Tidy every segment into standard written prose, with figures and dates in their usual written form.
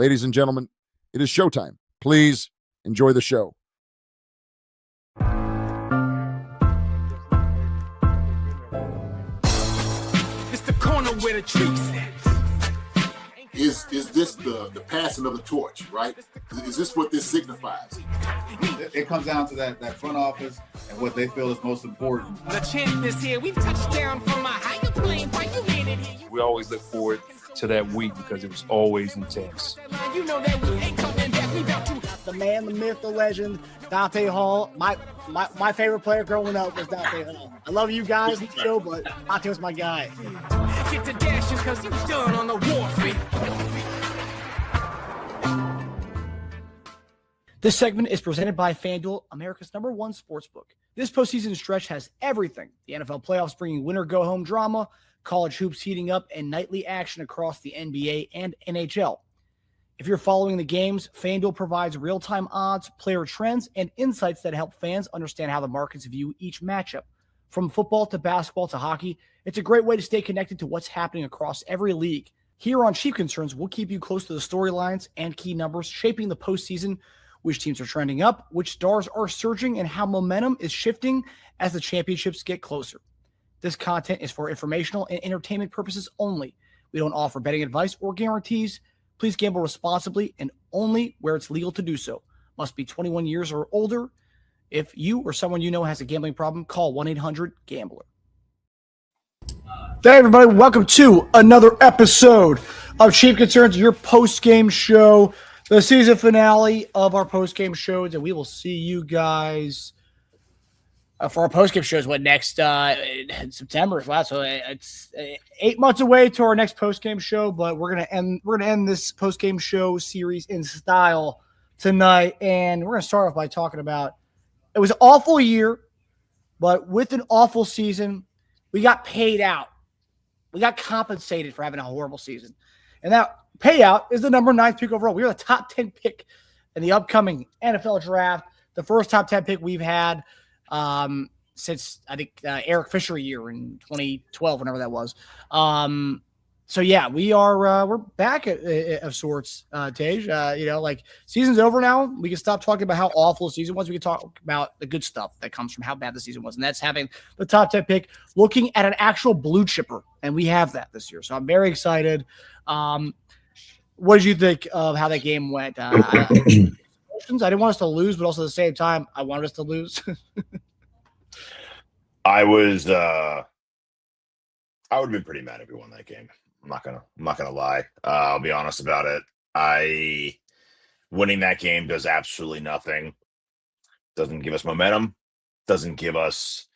Ladies and gentlemen, it is showtime. Please enjoy the show. It's the corner where the trees at. Is this the passing of the torch, right? Is this what this signifies? It comes down to that front office and what they feel is most important. The champ is here. We've touched down from a higher plane. Why you made it here? We always look forward to that week because it was always intense. You know that we ain't coming back. We about to. The man, the myth, the legend, Dante Hall. My favorite player growing up was Dante Hall. I love you guys in the show, but Dante was my guy. Get to dashing because you done on the warfare. This segment is presented by FanDuel, America's #1 sportsbook. This postseason stretch has everything. The NFL playoffs bringing winner-go-home drama, college hoops heating up, and nightly action across the NBA and NHL. If you're following the games, FanDuel provides real-time odds, player trends, and insights that help fans understand how the markets view each matchup. From football to basketball to hockey, it's a great way to stay connected to what's happening across every league. Here on Chief Concerns, we'll keep you close to the storylines and key numbers shaping the postseason, which teams are trending up, which stars are surging, and how momentum is shifting as the championships get closer. This content is for informational and entertainment purposes only. We don't offer betting advice or guarantees. Please gamble responsibly and only where it's legal to do so. Must be 21 years or older. If you or someone you know has a gambling problem, call 1-800-GAMBLER. Hey, everybody. Welcome to another episode of Chief Concerns, your post-game show, the season finale of our post-game shows, and we will see you guys for our post-game shows, next in September. Wow, so it's 8 months away to our next post-game show, but we're gonna end this post-game show series in style tonight, and we're gonna start off by talking about it was an awful year, but with an awful season, we got paid out. We got compensated for having a horrible season, and that payout is the number 9 pick overall. We are the top 10 pick in the upcoming NFL draft, the first top 10 pick we've had since I think Eric Fisher year in 2012, whenever that was. So yeah, we're back of sorts, Tej. Like season's over now. We can stop talking about how awful the season was. We can talk about the good stuff that comes from how bad the season was, and that's having the top 10 pick, looking at an actual blue chipper, and we have that this year. So I'm very excited. What did you think of how that game went? I didn't want us to lose, but also at the same time, I wanted us to lose. I would have been pretty mad if we won that game. I'm not gonna lie. I'll be honest about it. Winning that game does absolutely nothing. Doesn't give us momentum. Doesn't give us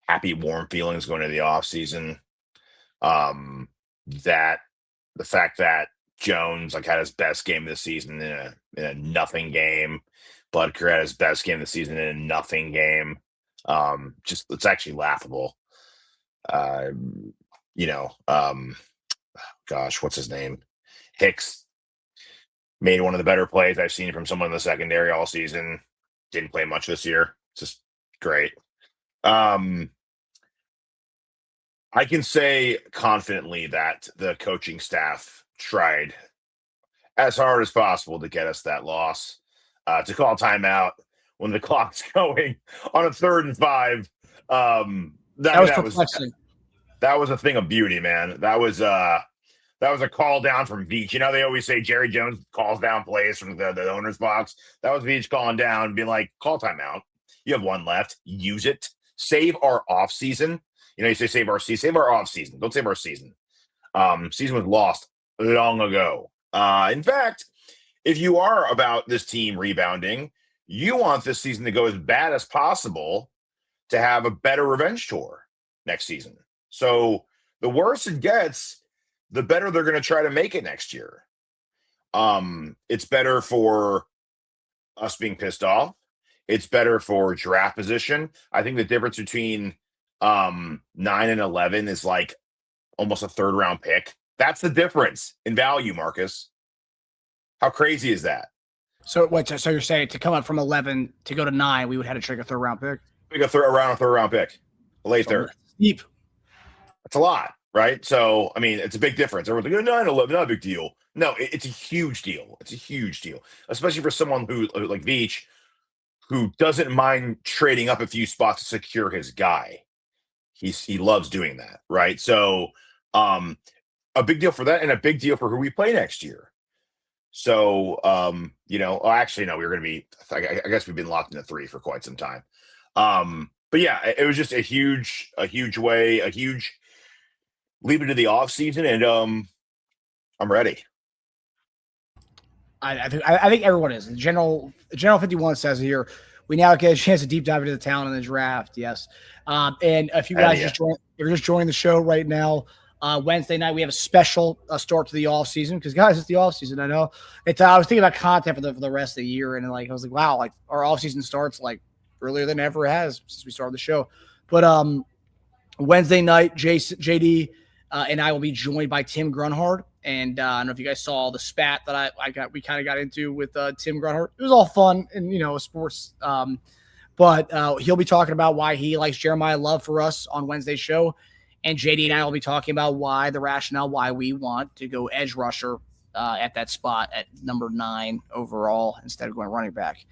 happy, warm feelings going into the offseason. That the fact that Jones had his best game of the season in a nothing game. Butker had his best game of the season in a nothing game. It's actually laughable. Gosh, what's his name? Hicks made one of the better plays I've seen from someone in the secondary all season. Didn't play much this year. Just great. I can say confidently that the coaching staff tried as hard as possible to get us that loss. To call timeout when the clock's going on a 3rd and 5. That was perplexing. That was a thing of beauty, man. That was a call down from Veach. They always say Jerry Jones calls down plays from the owner's box. That was Veach calling down and being like, call timeout. You have one left. Use it. Save our off season. You say save our season. Save our off season. Don't save our season. Season was lost long ago. In fact, if you are about this team rebounding, you want this season to go as bad as possible to have a better revenge tour next season. So the worse it gets, the better they're going to try to make it next year. It's better for us being pissed off. It's better for draft position. I think the difference between 9 and 11 is almost a 3rd round pick. That's the difference in value, Marcus. How crazy is that? So you're saying to come up from 11 to go to 9, we would have to take a 3rd round pick? Pick a 3rd round pick. A late 3rd. Deep. That's a lot, right? So, it's a big difference. Everyone's like, 9, 11, not a big deal. No, it's a huge deal. It's a huge deal, especially for someone who like Veach, who doesn't mind trading up a few spots to secure his guy. He loves doing that, right? So, a big deal for that, and a big deal for who we play next year. So, actually, no, we were going to be. I guess we've been locked into 3 for quite some time. But yeah, it was just a huge lead into the offseason, and I'm ready. I think everyone is. The General 51 says here, we now get a chance to deep dive into the talent in the draft. Yes. And if you guys if you're just joining the show right now, Wednesday night we have a special start to the off season because guys, it's the off season. I know it's. I was thinking about content for the rest of the year, and I was like, wow, like our off season starts like earlier than ever has since we started the show. But Wednesday night, JD and I will be joined by Tim Grunhard. And I don't know if you guys saw the spat that we kind of got into with Tim Grunhard. It was all fun and sports. But he'll be talking about why he likes Jeremiah Love for us on Wednesday's show. And JD and I will be talking about why we want to go edge rusher at that spot at number 9 overall instead of going running back.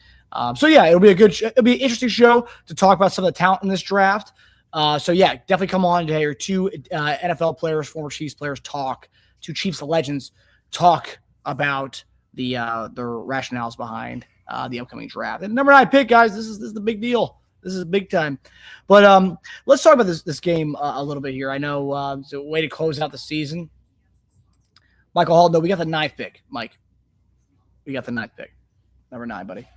So yeah, it'll be an interesting show to talk about some of the talent in this draft. So yeah, definitely come on to hear 2 NFL players, former Chiefs players talk to Chiefs legends, talk about the rationales behind the upcoming draft. And number 9 pick, guys, this is the big deal. This is big time. But let's talk about this game a little bit here. I know it's a way to close out the season. Michael Hall, no, we got the 9th pick, Mike. We got the 9th pick. Number 9, buddy.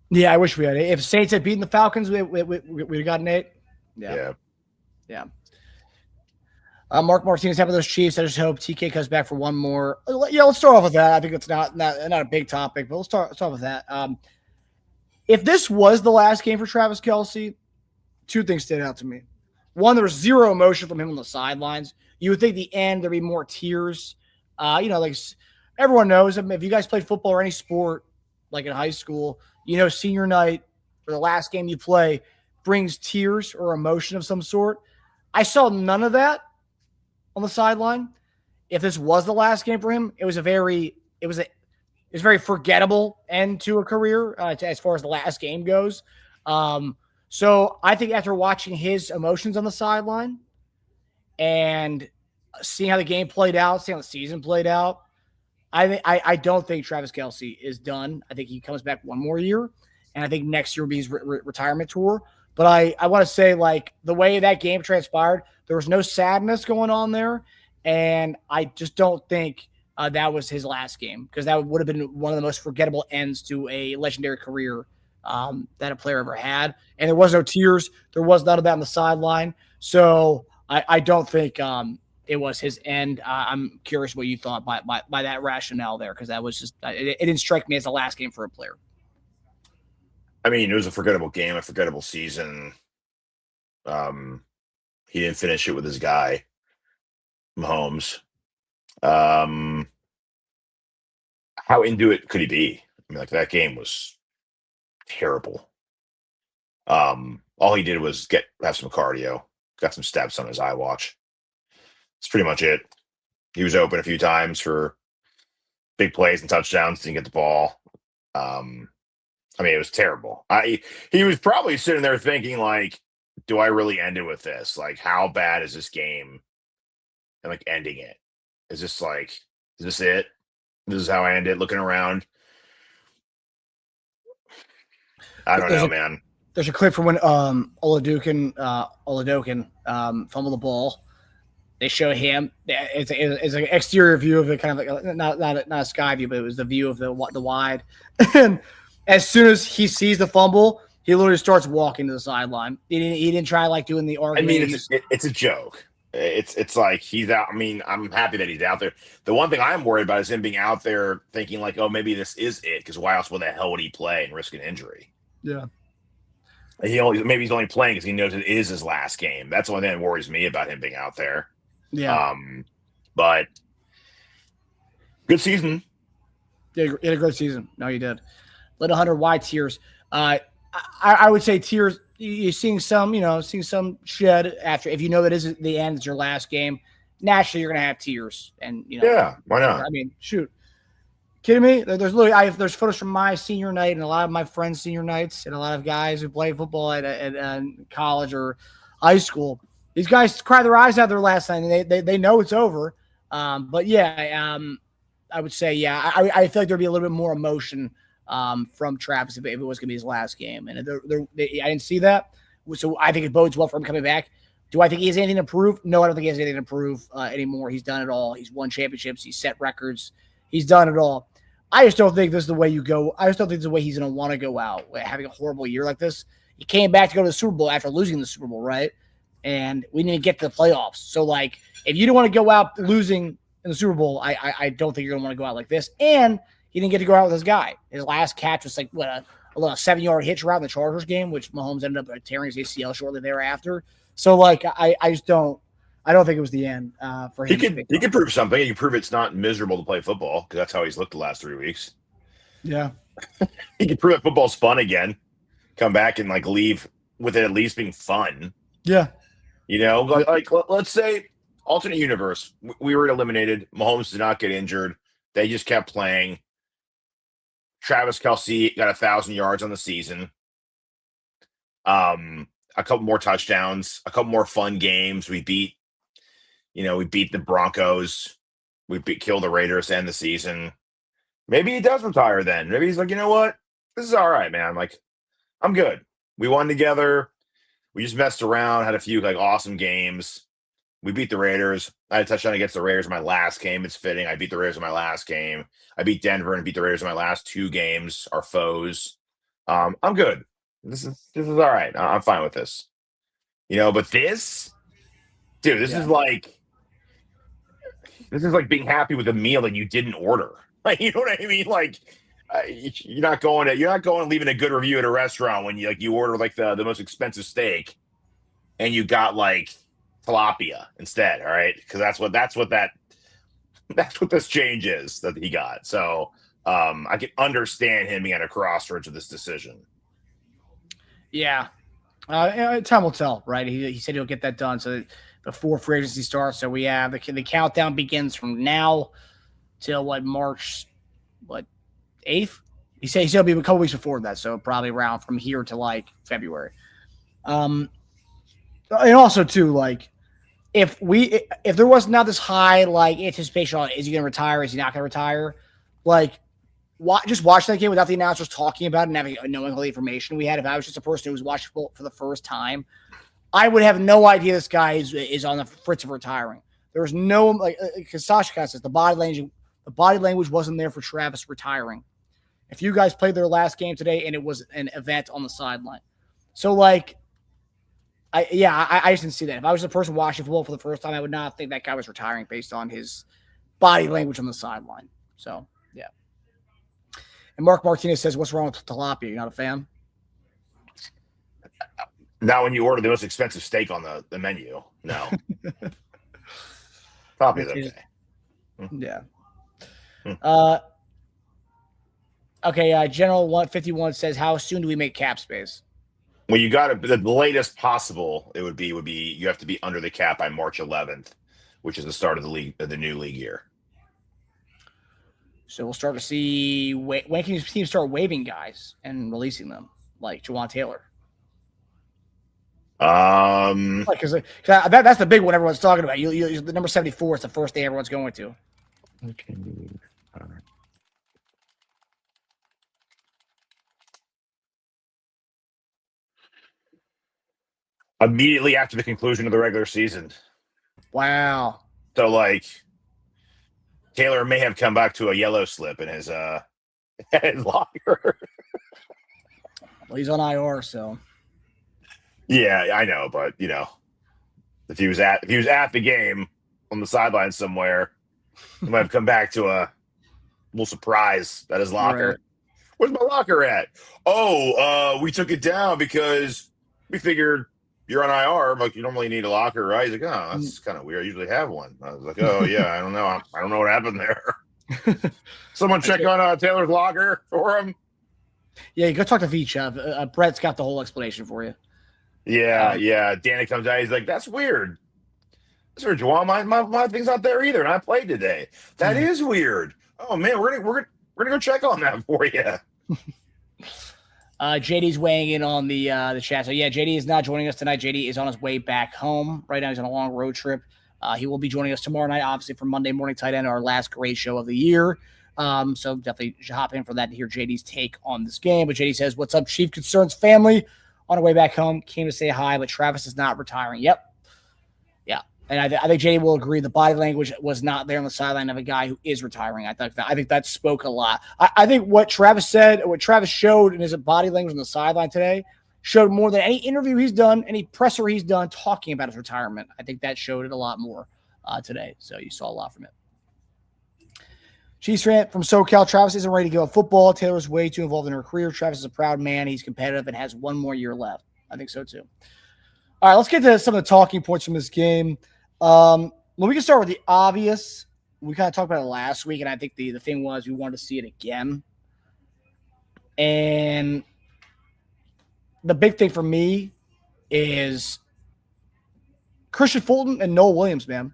Yeah, I wish we had it. If Saints had beaten the Falcons, we'd have gotten 8. Yeah. Mark Martinez, having those Chiefs. I just hope TK comes back for one more. Yeah, let's start off with that. I think it's not a big topic, but let's start with that. If this was the last game for Travis Kelce, 2 things stood out to me. One, there was 0 emotion from him on the sidelines. You would think the end there'd be more tears. Like everyone knows, if you guys played football or any sport, like in high school, senior night or the last game you play brings tears or emotion of some sort. I saw none of that on the sideline. If this was the last game for him, it was a very forgettable end to a career as far as the last game goes. So I think after watching his emotions on the sideline and seeing how the game played out, seeing how the season played out, I don't think Travis Kelce is done. I think he comes back one more year, and I think next year will be his retirement tour. But I want to say, like, the way that game transpired, there was no sadness going on there, and I just don't think that was his last game because that would have been one of the most forgettable ends to a legendary career that a player ever had. And there was no tears. There was none of that on the sideline. So I don't think it was his end. I'm curious what you thought by that rationale there because that was just it didn't strike me as the last game for a player. I mean, it was a forgettable game, a forgettable season. He didn't finish it with his guy, Mahomes. How into it could he be? I mean, like that game was terrible. All he did was have some cardio, got some steps on his iWatch. That's pretty much it. He was open a few times for big plays and touchdowns, didn't get the ball. I mean, it was terrible. He was probably sitting there thinking, like, do I really end it with this? Like, how bad is this game? And like ending it. Is this it? This is how I end it, looking around. I don't know, man. There's a clip from when Oladokin fumbled the ball. They show him. It's an exterior view of it, kind of like not a sky view, but it was the view of the wide. And as soon as he sees the fumble, he literally starts walking to the sideline. He didn't try like doing the argument. I mean, it's a joke. It's like he's out. I mean, I'm happy that he's out there. The one thing I'm worried about is him being out there thinking like, oh, maybe this is it. Because why else would the hell would he play and risk an injury? Yeah. Maybe he's only playing because he knows it is his last game. That's the one thing that worries me about him being out there. Yeah. But good season. Yeah, he had a great season. No, you did. Little Hunter, why tears? I would say tears. You're seeing some shed after. If you know that is the end, it's your last game. naturally you're going to have tears. And, you know, Yeah, why not? I mean, shoot. Kidding me? There's photos from my senior night and a lot of my friends' senior nights and a lot of guys who play football at college or high school. These guys cry their eyes out there last night, and they know it's over. But yeah, I would say, yeah, I feel like there'd be a little bit more emotion from Travis if it was going to be his last game. And I didn't see that. So I think it bodes well for him coming back. Do I think he has anything to prove? No, I don't think he has anything to prove anymore. He's done it all. He's won championships. He's set records. He's done it all. I just don't think this is the way you go. I just don't think this is the way he's going to want to go out, having a horrible year like this. He came back to go to the Super Bowl after losing the Super Bowl, right? And we didn't get to the playoffs. So, like, if you don't want to go out losing in the Super Bowl, I don't think you're going to want to go out like this. And he didn't get to go out with his guy. His last catch was like, a 7-yard hitch route in the Chargers game, which Mahomes ended up tearing his ACL shortly thereafter. So, like, I just don't. I don't think it was the end for him. He can prove something. He can prove it's not miserable to play football because that's how he's looked the last 3 weeks. Yeah. He can prove that football's fun again. Come back and like leave with it at least being fun. Yeah. You know, like let's say alternate universe. We were eliminated. Mahomes did not get injured. They just kept playing. Travis Kelce got 1,000 yards on the season. A couple more touchdowns, a couple more fun games. We beat the Broncos. We killed the Raiders to end the season. Maybe he does retire then. Maybe he's like, you know what? This is all right, man. Like, I'm good. We won together. We just messed around, had a few like awesome games. We beat the Raiders. I had a touchdown against the Raiders in my last game. It's fitting. I beat the Raiders in my last game. I beat Denver and beat the Raiders in my last 2 games, our foes. I'm good. This is all right. I'm fine with this. You know, but this is like being happy with a meal that you didn't order. Like, you know what I mean? Like, you're not going and leaving a good review at a restaurant when you order like the most expensive steak, and you got like tilapia instead. All right, because that's what this change is that he got. So I can understand him being at a crossroads with this decision. Yeah. Time will tell, right? He said he'll get that done so before free agency starts. So we have the countdown begins from now till March 8th. He said he'll be a couple weeks before that, so probably around from here to like February. And also too, like if there was not this high like anticipation on is he going to retire, is he not going to retire, like. Just watch that game without the announcers talking about it and knowing all the information we had. If I was just a person who was watching football for the first time, I would have no idea this guy is on the fritz of retiring. There was no like because Sasha says the body language wasn't there for Travis retiring. If you guys played their last game today and it was an event on the sideline, so like, I just didn't see that. If I was a person watching football for the first time, I would not think that guy was retiring based on his body language on the sideline. So yeah. And Mark Martinez says, "What's wrong with tilapia? You're not a fan?" Not when you order the most expensive steak on the menu. No. Tilapia's okay. Yeah. Okay. General 151 says, "How soon do we make cap space?" Well, you got the latest possible. It would be you have to be under the cap by March 11th, which is the start of the new league year. So we'll start to see when can teams start waiving guys and releasing them, like Jawan Taylor. Because that's the big one everyone's talking about. You the number 74 is the first thing everyone's going to. Okay. Immediately after the conclusion of the regular season. Wow. So like. Taylor may have come back to a yellow slip in his locker. Well, he's on IR, so. Yeah, I know, but if he was at the game on the sideline somewhere, he might have come back to a little surprise at his locker. Right. Where's my locker at? Oh, we took it down because we figured you're on IR, but you normally need a locker, right? He's like, oh, that's kind of weird. I usually have one. I was like, oh, yeah, I don't know. I don't know what happened there. Someone check on Taylor's locker for him. Yeah, you go talk to Veach. Brett's got the whole explanation for you. Yeah. Danny comes out. He's like, that's weird. Sir Juwan, my thing's not there either, and I played today. That is weird. Oh man, we're gonna go check on that for you. JD's weighing in on the chat. So yeah, JD is not joining us tonight. JD is on his way back home right now. He's on a long road trip. He will be joining us tomorrow night, obviously, for Monday Morning Tight End, our last great show of the year. So definitely hop in for that to hear JD's take on this game. But JD says, "What's up, Chief Concerns family? On our way back home, came to say hi, but Travis is not retiring." Yep. Yeah. And I think JD will agree. The body language was not there on the sideline of a guy who is retiring. I think that spoke a lot. I think what Travis said, or what Travis showed in his body language on the sideline today, showed more than any interview he's done, any presser he's done talking about his retirement. I think that showed it a lot more today. So you saw a lot from it. Chiefs fan from SoCal. Travis isn't ready to give up football. Taylor's way too involved in her career. Travis is a proud man. He's competitive and has one more year left. I think so too. All right, let's get to some of the talking points from this game. Well, we can start with the obvious. We kind of talked about it last week, and I think the thing was we wanted to see it again. And the big thing for me is Christian Fulton and Noah Williams, man.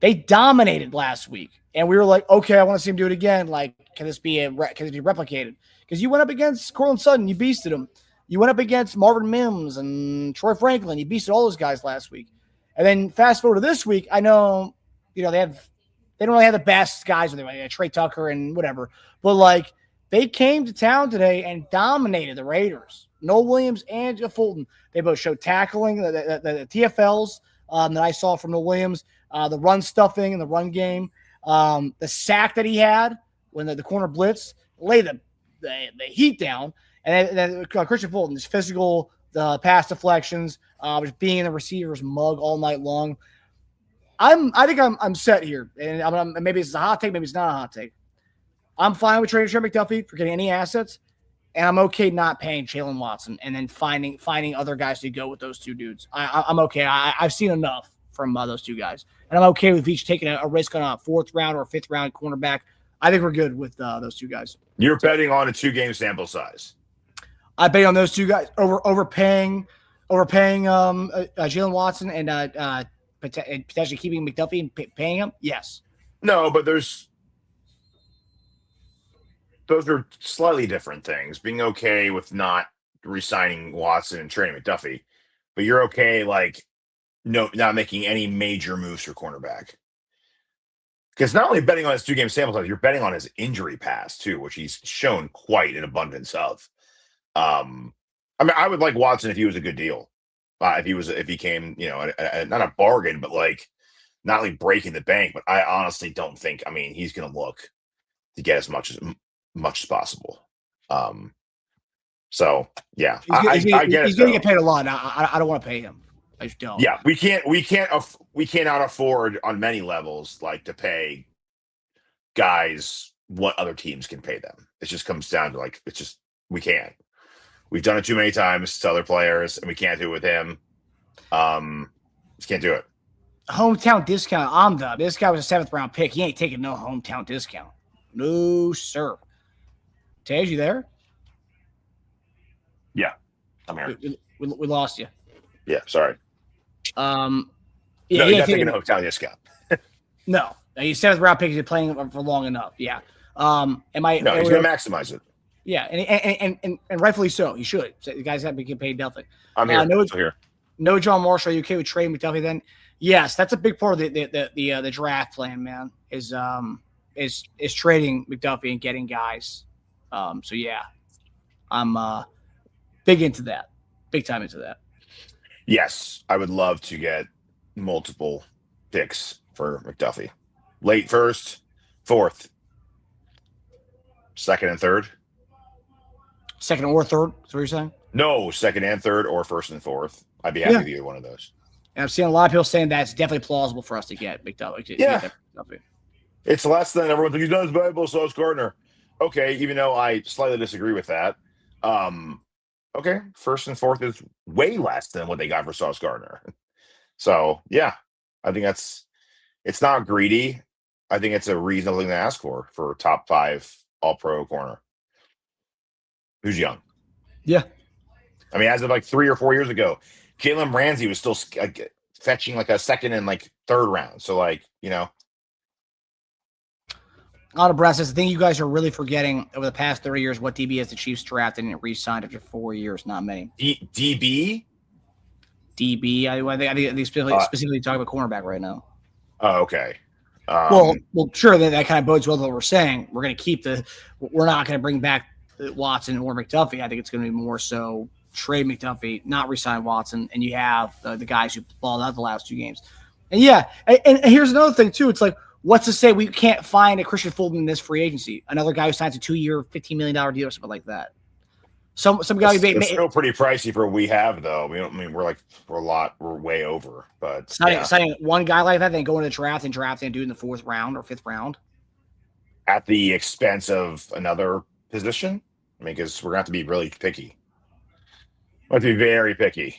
They dominated last week, and we were like, okay, I want to see him do it again. Like, can this be replicated? Because you went up against Cortland Sutton, you beasted him. You went up against Marvin Mims and Troy Franklin, you beasted all those guys last week. And then fast forward to this week, I know, they don't really have the best guys with them, like Trey Tucker and whatever, but like they came to town today and dominated the Raiders. Noah Williams and Fulton, they both showed tackling, the TFLs that I saw from Noah Williams, the run stuffing and the run game, the sack that he had when the corner blitz, lay the heat down, and then Christian Fulton, his physical, the pass deflections, just being in the receiver's mug all night long. I think I'm set here, and maybe it's a hot take, maybe it's not a hot take. I'm fine with trading Trent McDuffie for getting any assets, and I'm okay not paying Jalen Watson and then finding other guys to go with those two dudes. I'm okay. I've seen enough from those two guys, and I'm okay with each taking a risk on a 4th round or a 5th round cornerback. I think we're good with those two guys. You're betting on a 2-game sample size. I bet on those two guys overpaying Jalen Watson and potentially keeping McDuffie and paying him. Yes. No, but those are slightly different things. Being okay with not re-signing Watson and trading McDuffie, but you're okay not making any major moves for cornerback. Because not only betting on his 2-game sample size, you're betting on his injury past too, which he's shown quite an abundance of. I would like Watson if he was a good deal. If he came, not a bargain, but not like breaking the bank. But I honestly don't think. He's going to look to get as much as possible. So yeah, I get it. He's going to get paid a lot. I don't want to pay him. I just don't. Yeah, we cannot afford on many levels to pay guys what other teams can pay them. It just comes down to we can't. We've done it too many times to other players, and we can't do it with him. Just can't do it. Hometown discount. I'm done. This guy was a 7th round pick. He ain't taking no hometown discount. No, sir. Tej, you there? Yeah, I'm here. We lost you. Yeah, sorry. Yeah, no, you're not taking a hometown discount. No, he's 7th round pick. He's been playing for long enough. Yeah. No, he's going to maximize it. Yeah, and rightfully so. He should. So the guys have to get paid definitely. I'm here. No John Marshall. Are you okay with trading McDuffie then? Yes, that's a big part of the draft plan, man. Is trading McDuffie and getting guys. So yeah, I'm big into that. Big time into that. Yes, I would love to get multiple picks for McDuffie. Late 1st, 4th, 2nd and 3rd. 2nd or 3rd? Is what you're saying? No, 2nd and 3rd or 1st and 4th. I'd be happy with either one of those. And I've seen a lot of people saying that it's definitely plausible for us to get McDuffie. Yeah. It's less than everyone thinks he's not as valuable, Sauce Gardner. Okay, even though I slightly disagree with that. Okay, 1st and 4th is way less than what they got for Sauce Gardner. So, yeah, I think it's not greedy. I think it's a reasonable thing to ask for a top 5 all-pro corner who's young. Yeah. As of 3 or 4 years ago, Jalen Ramsey was still fetching like a second and like third round. So like, Out of breath says, the thing you guys are really forgetting over the past 30 years, what DB has the Chiefs drafted and re-signed after 4 years? Not many. DB? DB. I think they specifically talking about cornerback right now. Oh, okay. Well, sure. That kind of bodes well to what we're saying. We're going to keep we're not going to bring back Watson or McDuffie. I think it's going to be more so trade McDuffie, not re-sign Watson, and you have the guys who balled out the last 2 games. And yeah, and here's another thing too. It's like, what's to say we can't find a Christian Fulton in this free agency? Another guy who signs a 2-year, $15 million deal or something like that. Some guy it's still pretty pricey for what we have, though. We're way over. But signing one guy like that, then going to the draft and drafting a dude in the 4th round or 5th round at the expense of another position. I mean, because we're going to have to be really picky. We have to be very picky.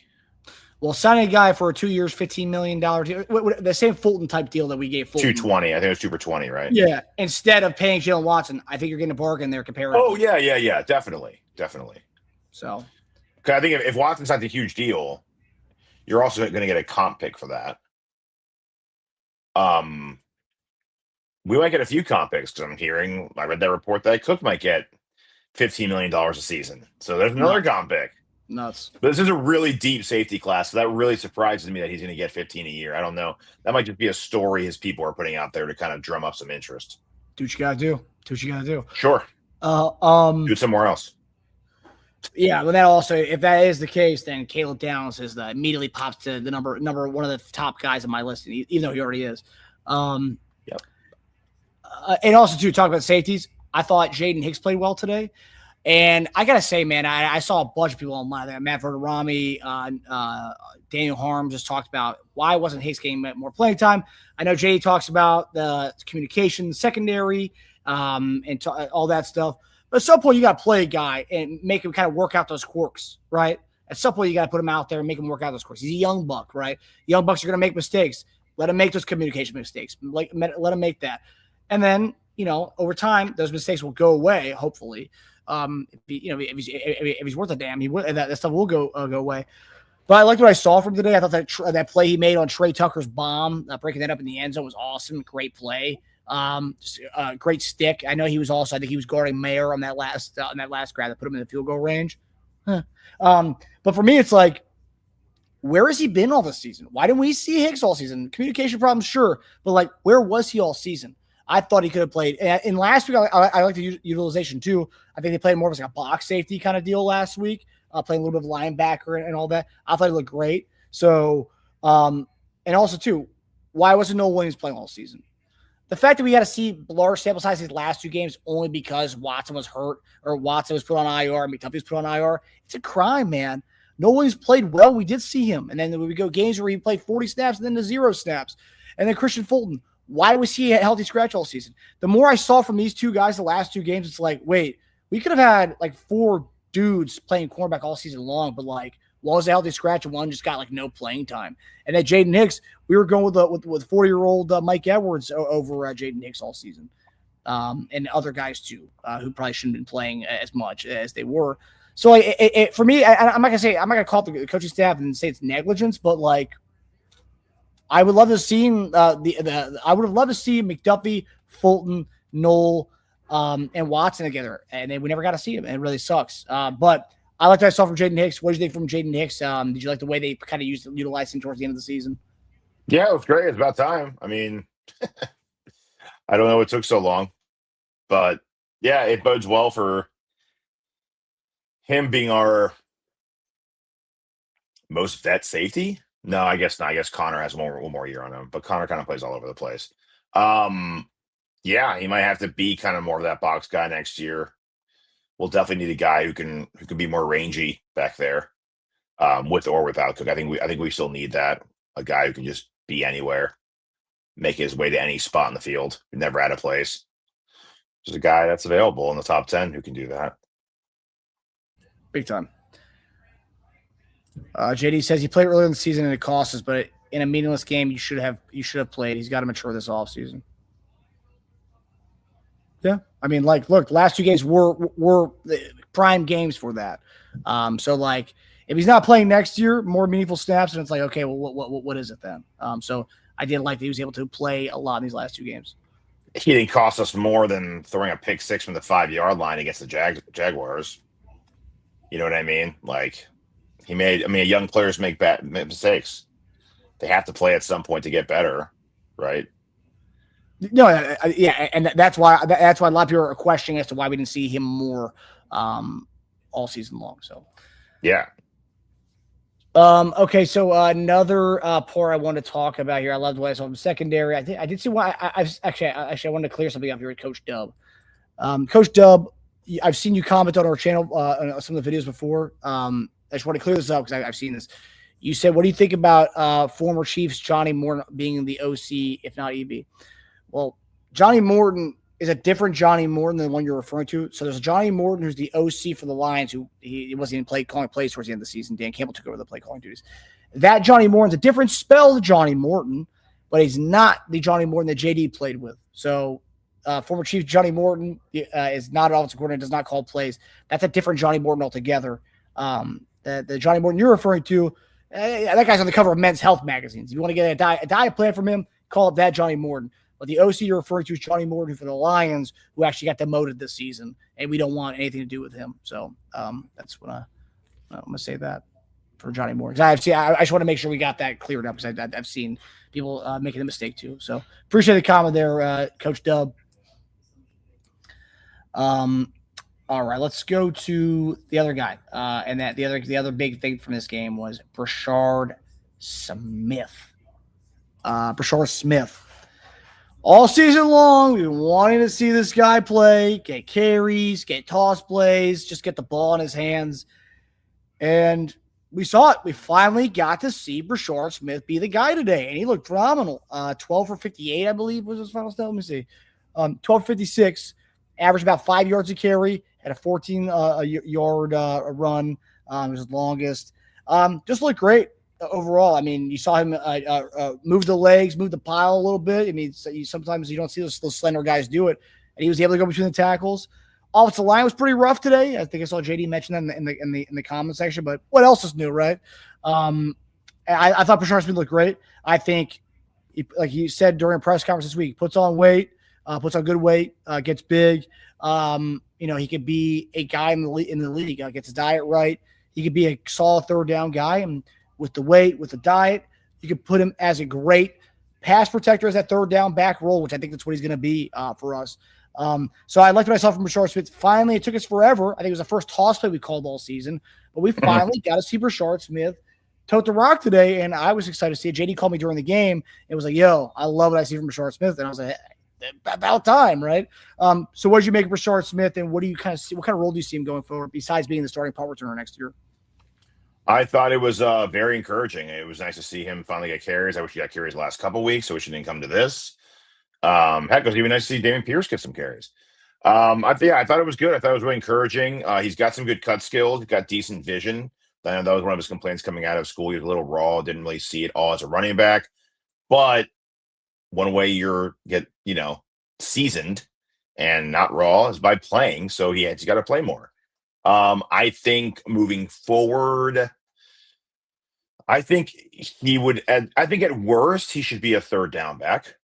Well, signing a guy for a 2 years, $15 million deal, the same Fulton type deal that we gave Fulton. 220. I think it was 2 for 20, right? Yeah. Instead of paying Jalen Watson, I think you're getting a bargain there compared. Oh, yeah. Definitely. So, because I think if Watson's not a huge deal, you're also going to get a comp pick for that. We might get a few comp picks because I read that report that Cook might get $15 million a season. So there's another comp pick. Nuts. But this is a really deep safety class. So that really surprises me that he's going to get 15 a year. I don't know. That might just be a story his people are putting out there to kind of drum up some interest. Do what you got to do. Sure. Do it somewhere else. Yeah, but that also, if that is the case, then Caleb Downs immediately pops to the number one of the top guys on my list, even though he already is. Yep. And also, too, talk about safeties. I thought Jaden Hicks played well today. And I got to say, man, I saw a bunch of people online there. Matt Verderami, Daniel Harm just talked about why wasn't Hicks getting more playing time. I know JD talks about the communication secondary and all that stuff. But at some point, you got to play a guy and make him kind of work out those quirks, right? At some point, you got to put him out there and make him work out those quirks. He's a young buck, right? Young bucks are going to make mistakes. Let him make those communication mistakes. Let him make that. And then, over time, those mistakes will go away, hopefully. If he's worth a damn, that stuff will go away. But I liked what I saw from today. I thought that play he made on Trey Tucker's bomb, breaking that up in the end zone, was awesome. Great play. Just a great stick. I know he was also, I think he was guarding Mayer on that last grab that put him in the field goal range. But for me, it's like, where has he been all this season? Why didn't we see Hicks all season? Communication problems, sure, but like, where was he all season? I thought he could have played. And last week, I like the utilization too. I think they played more of like a box safety kind of deal last week, playing a little bit of linebacker and all that. I thought he looked great. So, and also too, why wasn't Noah Williams playing all season? The fact that we had to see large sample size these last 2 games only because Watson was hurt or Watson was put on IR, McDuffie was put on IR, it's a crime, man. Noah Williams played well. We did see him. And then we go games where he played 40 snaps and then to 0 snaps. And then Christian Fulton, why was he a healthy scratch all season? The more I saw from these 2 guys the last 2 games, it's like, wait, we could have had like 4 dudes playing cornerback all season long, but like, one was a healthy scratch and one just got like no playing time. And then Jaden Hicks, we were going with 40-year-old Mike Edwards over Jaden Hicks all season, and other guys too who probably shouldn't have been playing as much as they were. So like, for me, I'm not gonna call it the coaching staff and say it's negligence, but like, I would love to see I would have loved to see McDuffie, Fulton, Knoll, and Watson together, and then we never got to see him, and it really sucks. But I liked what I saw from Jaden Hicks. What did you think from Jaden Hicks? Did you like the way they kind of utilized him towards the end of the season? Yeah, it was great. It's about time. I mean, I don't know it took so long, but yeah, it bodes well for him being our most vet safety. No, I guess not. I guess Connor has one more year on him, but Connor kind of plays all over the place. Yeah, he might have to be kind of more of that box guy next year. We'll definitely need a guy who can be more rangy back there, with or without Cook. I think we still need that, a guy who can just be anywhere, make his way to any spot in the field, never out of place. Just a guy that's available in the top 10 who can do that. Big time. JD says he played earlier in the season and it cost us, but in a meaningless game, you should have played. He's got to mature this offseason. Yeah, I mean, like, look, the last 2 games were prime games for that. So, like, If he's not playing next year, more meaningful snaps, and it's like, okay, well, what is it then? So I did like that he was able to play a lot in these last 2 games. He didn't cost us more than throwing a pick 6 from the 5-yard line against the Jaguars. You know what I mean? Like, young players make mistakes. They have to play at some point to get better, right? No, yeah, and that's why a lot of people are questioning as to why we didn't see him more all season long. So, yeah. Okay, so another part I want to talk about here. I loved what I saw in secondary. I did see why. I wanted to clear something up here with Coach Dub. Coach Dub, I've seen you comment on our channel on some of the videos before. I just want to clear this up because I've seen this. You said, what do you think about former Chiefs Johnny Morton being the OC, if not EB? Well, Johnny Morton is a different Johnny Morton than the one you're referring to. So there's a Johnny Morton who's the OC for the Lions, who he wasn't even calling plays towards the end of the season. Dan Campbell took over the play calling duties. That Johnny Morton's a different spell to Johnny Morton, but he's not the Johnny Morton that JD played with. So former Chief Johnny Morton is not an offensive coordinator, does not call plays. That's a different Johnny Morton altogether. The Johnny Morton you're referring to, that guy's on the cover of Men's Health magazines. If you want to get a diet plan from him, call it that Johnny Morton. But the OC you're referring to is Johnny Morton for the Lions, who actually got demoted this season, and we don't want anything to do with him. So that's what I'm going to say that for Johnny Morton. I just want to make sure we got that cleared up because I've seen people making a mistake too. So appreciate the comment there, Coach Dub. All right, let's go to the other guy, and that the other big thing from this game was Brashard Smith. Brashard Smith. All season long, we've been wanting to see this guy play, get carries, get toss plays, just get the ball in his hands. And we saw it. We finally got to see Brashard Smith be the guy today, and he looked phenomenal. 12 for 58, I believe, was his final stat. Let me see. 12 for 56, averaged about 5 yards a carry, had a 14-yard run. It was his longest. Just looked great. Overall, I mean, you saw him move the legs, move the pile a little bit. I mean, sometimes you don't see those slender guys do it, and he was able to go between the tackles. Offensive line was pretty rough today. I think I saw JD mention that in the comment section. But what else is new, right? I thought Brashard Smith looked great. I think, like he said during a press conference this week, puts on weight, puts on good weight, gets big. He could be a guy in the league. Gets his diet right. He could be a solid third down guy, and with the weight, with the diet, you could put him as a great pass protector as that third down back roll, which I think that's what he's going to be for us. So I liked what I saw from Brashard Smith. Finally, it took us forever. I think it was the first toss play we called all season, but we finally got to see Brashard Smith tote the rock today, and I was excited to see it. JD called me during the game. It was like, yo, I love what I see from Brashard Smith, and I was like, about time, right? So what did you make of Brashard Smith, and what do you kind of see? What kind of role do you see him going forward besides being the starting punt returner next year? I thought it was very encouraging. It was nice to see him finally get carries. I wish he got carries the last couple of weeks. I wish he didn't come to this. Heck, it was even nice to see Dameon Pierce get some carries. I thought it was good. I thought it was really encouraging. He's got some good cut skills. He's got decent vision. I know that was one of his complaints coming out of school. He was a little raw. Didn't really see it all as a running back. But one way you're seasoned and not raw is by playing. So he's got to play more. I think moving forward, I think at worst, he should be a third down back.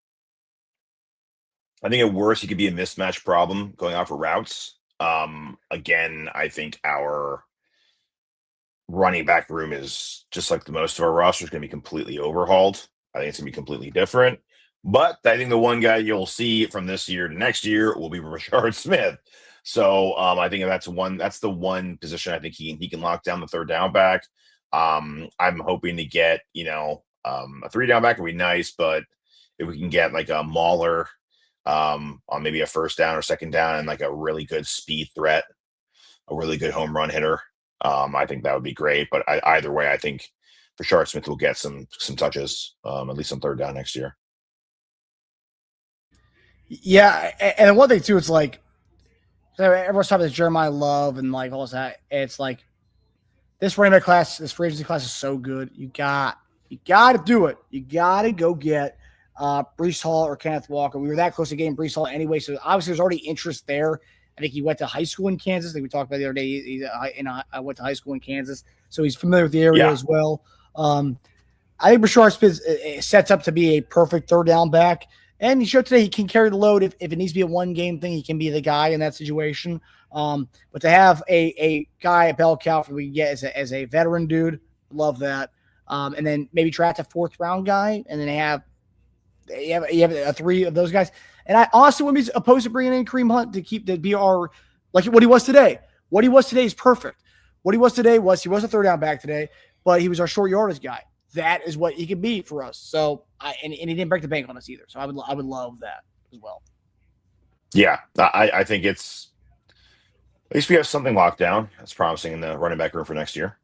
I think at worst, he could be a mismatch problem going out for routes. Again, I think our running back room is just like the most of our roster is going to be completely overhauled. I think it's going to be completely different. But I think the one guy you'll see from this year to next year will be Brashard Smith. So I think that's the one position I think he can lock down the third down back. I'm hoping to get, a 3 down back would be nice, but if we can get like a Mauler on maybe a first down or second down and like a really good speed threat, a really good home run hitter, I think that would be great. But either way, I think Brashard Smith will get some touches, at least on third down next year. Yeah, and one thing too, it's like, everyone's talking about Jeremiah Love and like all that. It's like this running back class, this free agency class is so good. You got to do it. You got to go get Breece Hall or Kenneth Walker. We were that close to getting Breece Hall anyway, so obviously there's already interest there. I think he went to high school in Kansas. I think we talked about the other day. I went to high school in Kansas, so he's familiar with the area as well. I think Brashard Smith sets up to be a perfect third down back. And he showed today he can carry the load. If it needs to be a one-game thing, he can be the guy in that situation. But to have a guy at Bell Calford we get as a veteran dude, love that. And then maybe draft a fourth-round guy, and then you have 3 of those guys. And I honestly wouldn't be opposed to bringing in Kareem Hunt to be our like what he was today. What he was today is perfect. What he was today was he was a third down back today, but he was our short yardage guy. That is what he could be for us. So, and he didn't break the bank on us either. So I would love that as well. Yeah, I think it's at least we have something locked down. That's promising in the running back room for next year.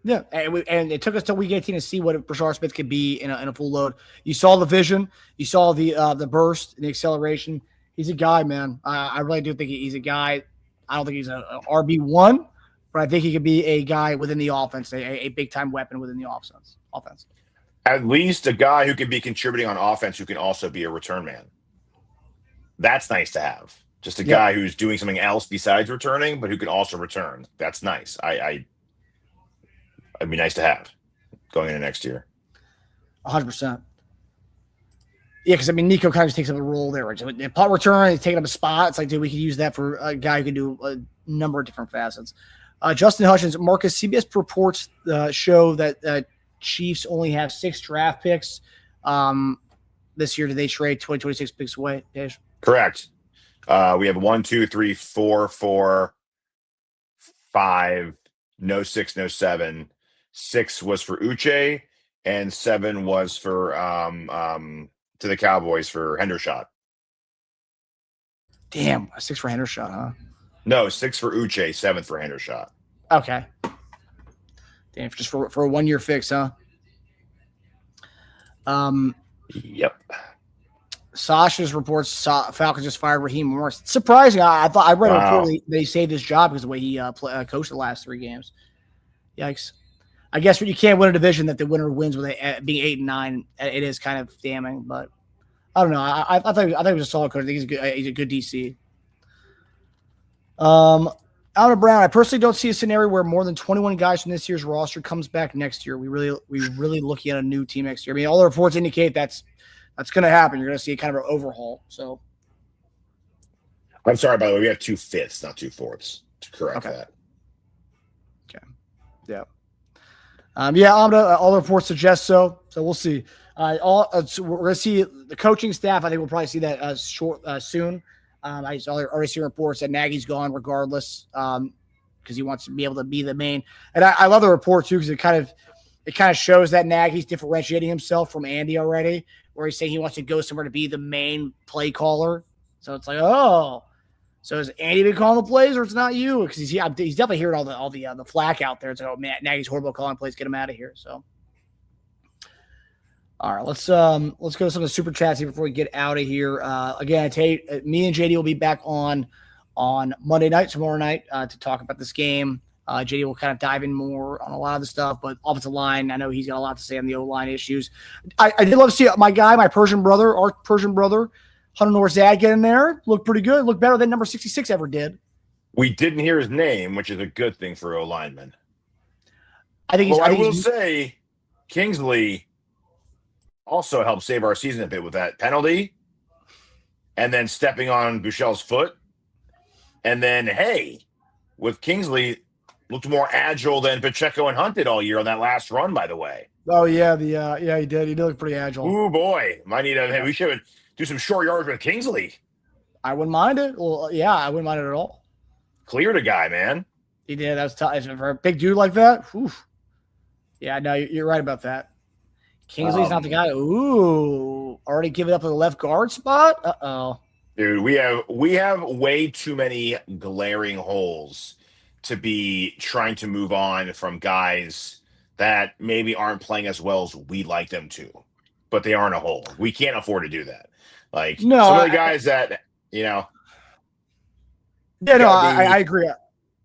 Yeah, and it took us till week 18 to see what Brashard Smith could be in a full load. You saw the vision, you saw the burst and the acceleration. He's a guy, man. I really do think he's a guy. I don't think he's a RB1, but I think he could be a guy within the offense, a big time weapon within the offense. At least a guy who can be contributing on offense who can also be a return man. That's nice to have. Just a guy who's doing something else besides returning, but who can also return. That's nice. It'd be nice to have going into next year. 100%. Yeah, because Nico kind of just takes up a role there. Right? So punt return, he's taking up a spot. It's like, dude, we could use that for a guy who can do a number of different facets. Justin Hutchins, Marcus, CBS reports show that Chiefs only have 6 draft picks this year. Did they trade 2026 picks away, Dave? Correct. We have 1, 2, 3, 4, 4, 5, no 6, no 7. 6 was for Uche, and 7 was for to the Cowboys for Hendershot. Damn, 6 for Hendershot, huh? No, 6 for Uche, 7 for Hendershot. Okay. Damn, just for a 1-year fix, huh? Yep. Sasha's reports Falcons just fired Raheem Morris. Surprising. I read a report that he saved his job because of the way he coached the last 3 games. Yikes. I guess when you can't win a division that the winner wins with being 8-9, it is kind of damning. But I don't know. I think he was a solid coach. I think he's a good DC. Allen Brown, I personally don't see a scenario where more than 21 guys from this year's roster comes back next year. We really looking at a new team next year. I mean, all the reports indicate that's going to happen. You're going to see kind of an overhaul. So, I'm sorry, by the way, we have 2 fifths, not 2 fourths, to correct that. Okay. Yeah. Amda, all the reports suggest so. So we'll see. We're going to see the coaching staff. I think we'll probably see that soon. I already see reports that Nagy's gone regardless because he wants to be able to be the main. And I love the report too because it kind of shows that Nagy's differentiating himself from Andy already, where he's saying he wants to go somewhere to be the main play caller. So it's like, oh, so is Andy been calling the plays or it's not you? Because he's definitely hearing all the flack out there. It's like, oh man, Nagy's horrible calling plays. Get him out of here. So. All right, let's go to some of the super chats here before we get out of here. Again, me and JD will be back on Monday night, tomorrow night, to talk about this game. JD will kind of dive in more on a lot of the stuff, but offensive line, I know he's got a lot to say on the O-line issues. I did love to see my Persian brother, Hunter Norzad, get in there. Looked pretty good. Looked better than number 66 ever did. We didn't hear his name, which is a good thing for O-linemen. I will say Kingsley also helped save our season a bit with that penalty and then stepping on Bouchel's foot. And then, with Kingsley, looked more agile than Pacheco and Hunt did all year on that last run, by the way. Oh, yeah. He did. He did look pretty agile. Oh, boy. We should do some short yards with Kingsley. I wouldn't mind it. Well, yeah, I wouldn't mind it at all. Cleared a guy, man. He did. That was tough. For a big dude like that, whew. Yeah, no, you're right about that. Kingsley's not the guy. Ooh, already giving up the left guard spot? Uh-oh. Dude, we have way too many glaring holes to be trying to move on from guys that maybe aren't playing as well as we'd like them to, but they aren't a hole. We can't afford to do that. Like some of the guys that, Yeah, no, I agree.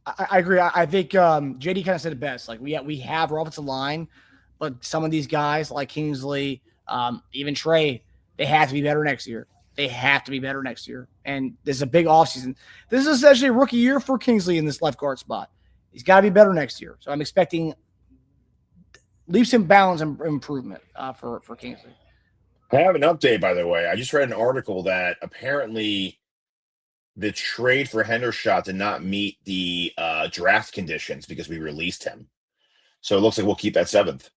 I agree. I think JD kind of said it best. Like we have our offensive line, but some of these guys like Kingsley, even Trey, they have to be better next year. They have to be better next year. And this is a big offseason. This is essentially a rookie year for Kingsley in this left guard spot. He's got to be better next year. So I'm expecting leaps and bounds and improvement for Kingsley. I have an update, by the way. I just read an article that apparently the trade for Hendershot did not meet the draft conditions because we released him. So it looks like we'll keep that 7th.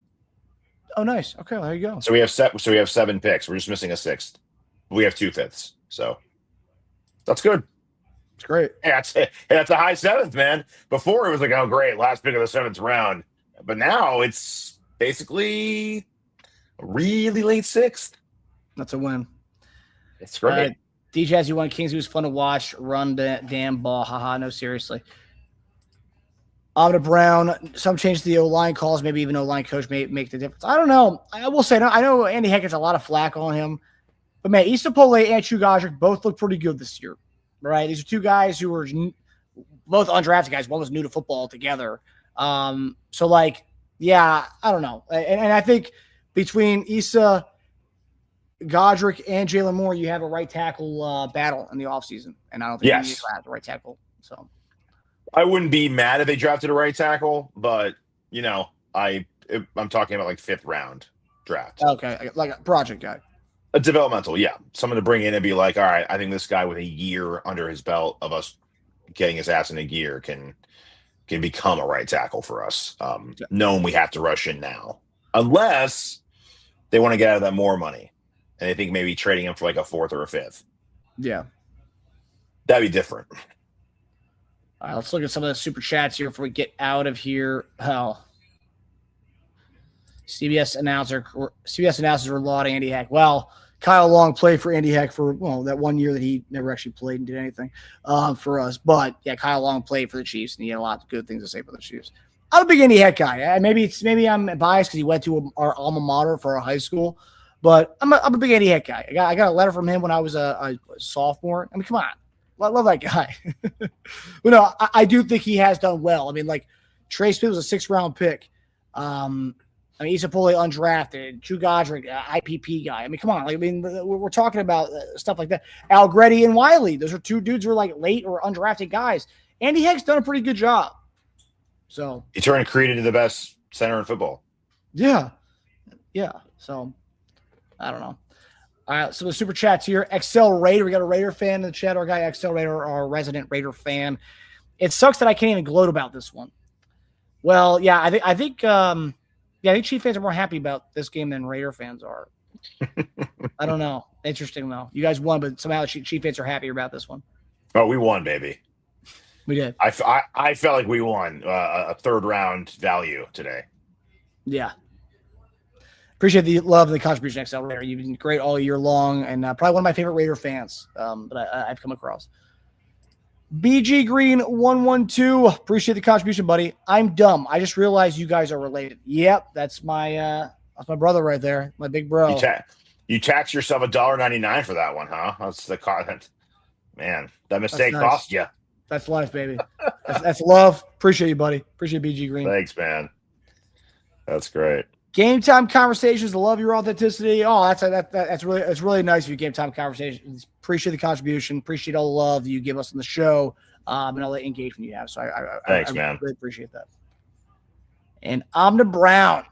Oh, nice. Okay, well, there you go. So we have 7 picks. We're just missing a 6th. We have 2 5ths. So that's good. It's great. That's a high 7th, man. Before it was like, oh, great, last pick of the 7th round. But now it's basically a really late 6th. That's a win. It's great. DJ, as you won Kingsley, was fun to watch. Run the damn ball. Haha, no, seriously. Amda Brown, some change to the O-line calls, maybe even O-line coach may make the difference. I don't know. I will say, I know Andy Heck gets a lot of flack on him. But, man, Isapole and Chugajic both look pretty good this year. Right? These are two guys who were both undrafted guys. One was new to football altogether. So, like, yeah, I don't know. And I think between Issa, Godric, and Jalen Moore, you have a right tackle battle in the offseason. And I don't think you have the right tackle. So I wouldn't be mad if they drafted a right tackle, but, you know, I'm talking about like 5th round draft. Okay, like a project guy. A developmental, yeah. Someone to bring in and be like, all right, I think this guy with a year under his belt of us getting his ass in a gear can become a right tackle for us, knowing we have to rush in now. Unless they want to get out of that more money. And they think maybe trading him for like a 4th or a 5th. Yeah. That'd be different. All right, let's look at some of the super chats here before we get out of here. Oh. CBS announcers were lauding Andy Heck. Well, Kyle Long played for Andy Heck for that 1 year that he never actually played and did anything for us. But yeah, Kyle Long played for the Chiefs and he had a lot of good things to say for the Chiefs. I'm a big Andy Heck guy. Maybe I'm biased because he went to our alma mater for our high school, but I'm a big Andy Heck guy. I got a letter from him when I was a sophomore. I mean, come on, I love that guy. But no, I do think he has done well. I mean, like Trey Smith was a 6th round pick. I mean, Isapole undrafted, Drew Godric, IPP guy. I mean, come on. Like, I mean, we're talking about stuff like that. Algretti and Wiley. Those are 2 dudes who are like late or undrafted guys. Andy Heck's done a pretty good job. So he turned Creed into the best center in football. Yeah. Yeah. So I don't know. All right. So the super chats here. Excel Raider. We got a Raider fan in the chat. Our guy, Excel Raider, our resident Raider fan. It sucks that I can't even gloat about this one. Well, yeah, I think Chief fans are more happy about this game than Raider fans are. I don't know. Interesting, though. You guys won, but somehow Chief fans are happier about this one. Oh, we won, baby. We did. I felt like we won a 3rd round value today. Yeah. Appreciate the love and the contribution, XL Raider. You've been great all year long and probably one of my favorite Raider fans that I've come across. BG Green 112. Appreciate the contribution, buddy. I'm dumb. I just realized you guys are related. Yep, that's my brother right there, my big bro. You tax yourself $1.99 for that one, huh? That's the content. Man, that mistake nice. cost you. That's life, baby. That's love. Appreciate you, buddy. Appreciate BG Green. Thanks, man. That's great. Game time conversations. Love your authenticity. Oh, that's really nice of you. Game time conversations. Appreciate the contribution. Appreciate all the love that you give us on the show, and all the engagement you have. So thanks, I man. Really appreciate that. And Amda Brown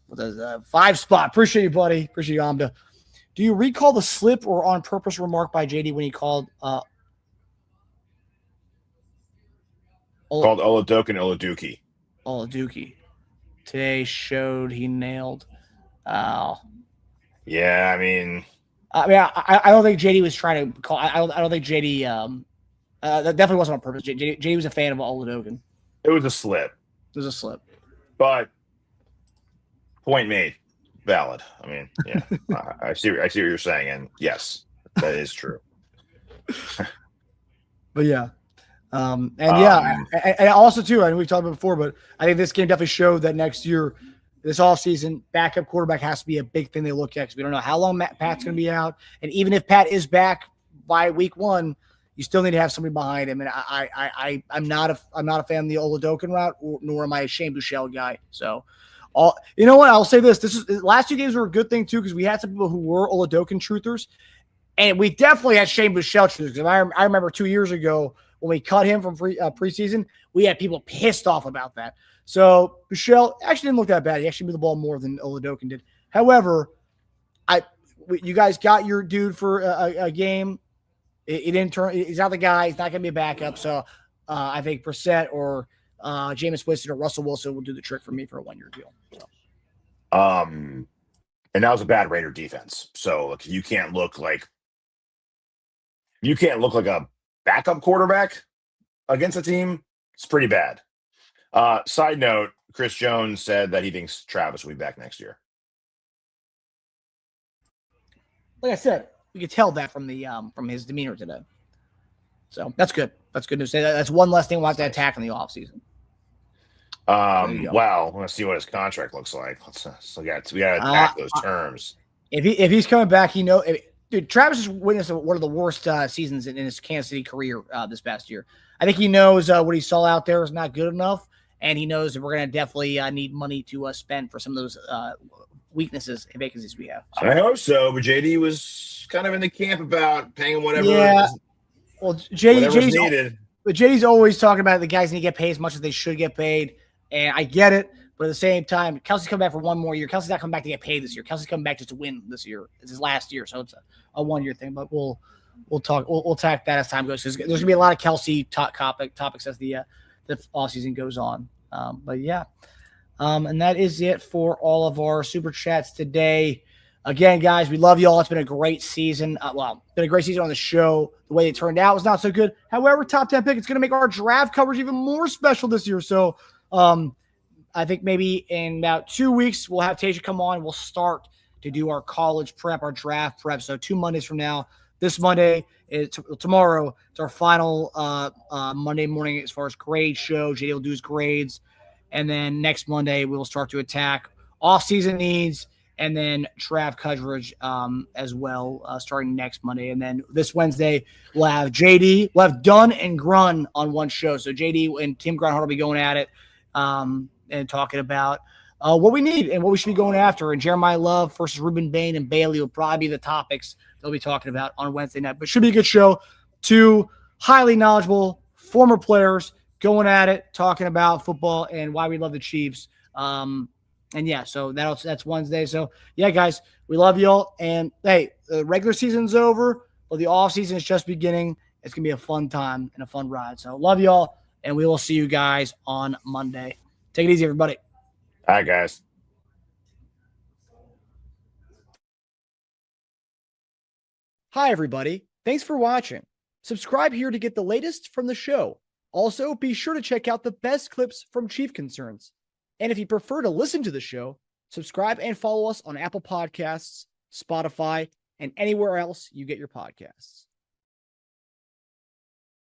with a 5 spot. Appreciate you, buddy. Appreciate you, Amda. Do you recall the slip or on purpose remark by JD when he called Oladuki? Oladuki. Today showed he nailed. Oh. Yeah, I mean, I don't think JD was trying to call. I don't think JD. That definitely wasn't on purpose. JD was a fan of Oladokin. It was a slip. It was a slip. But point made. Valid. I mean, yeah, I see what you're saying, and yes, that is true. But yeah. And also too, I know we've talked about it before, but I think this game definitely showed that next year, this offseason, backup quarterback has to be a big thing they look at because we don't know how long Pat's going to be out. And even if Pat is back by week 1, you still need to have somebody behind him. And I'm not a fan of the Oladokin route, nor am I a Shane Buechele guy. So, you know what? I'll say this: last 2 games were a good thing too because we had some people who were Oladokin truthers. And we definitely had Shane Buechele because I remember 2 years ago when we cut him from preseason, we had people pissed off about that. So Buechele actually didn't look that bad. He actually moved the ball more than Oladokin did. However, you guys got your dude for a game. He didn't turn. He's not the guy. He's not going to be a backup. So I think Brissett or Jameis Winston or Russell Wilson will do the trick for me for a 1-year deal. So. And that was a bad Raider defense. So look, you can't look like a backup quarterback against a team. It's pretty bad. Side note, Chris Jones said that he thinks Travis will be back next year. Like I said, you could tell that from his demeanor today. So that's good. That's good news. That's one less thing we'll have to attack in the offseason. Well, let's see what his contract looks like. We got to attack those terms. If he's coming back, dude, Travis has witnessed one of the worst seasons in his Kansas City career this past year. I think he knows what he saw out there is not good enough, and he knows that we're going to definitely need money to spend for some of those weaknesses and vacancies we have. So. I hope so, but JD was kind of in the camp about paying him whatever. Yeah. Well, JD's needed. But JD's always talking about the guys need to get paid as much as they should get paid, and I get it. But at the same time, Kelsey's coming back for one more year. Kelsey's not coming back to get paid this year. Kelsey's coming back just to win this year. It's his last year, so it's a 1-year thing. But we'll talk. We'll tack that as time goes. There's going to be a lot of Kelsey topics as the offseason goes on. But yeah, and that is it for all of our super chats today. Again, guys, we love you all. It's been a great season. Been a great season on the show. The way it turned out was not so good. However, top 10 pick, it's going to make our draft coverage even more special this year. So I think maybe in about 2 weeks, we'll have Teja come on. We'll start to do our college prep, our draft prep. So 2 Mondays from now, this Monday, tomorrow, it's our final Monday morning as far as grade show. JD will do his grades. And then next Monday, we will start to attack off-season needs and then draft coverage as well starting next Monday. And then this Wednesday, we'll have JD. We'll have Dunn and Grun on one show. So JD and Tim Grunhard will be going at it and talking about what we need and what we should be going after. And Jeremiah Love versus Ruben Bain and Bailey will probably be the topics they'll be talking about on Wednesday night. But it should be a good show. 2 highly knowledgeable former players going at it, talking about football and why we love the Chiefs. And yeah, so that's Wednesday. So yeah, guys, we love y'all. And hey, the regular season's over, but the off season is just beginning. It's gonna be a fun time and a fun ride. So love y'all, and we will see you guys on Monday. Take it easy, everybody. All right, guys. Hi, everybody. Thanks for watching. Subscribe here to get the latest from the show. Also, be sure to check out the best clips from Chief Concerns. And if you prefer to listen to the show, subscribe and follow us on Apple Podcasts, Spotify, and anywhere else you get your podcasts.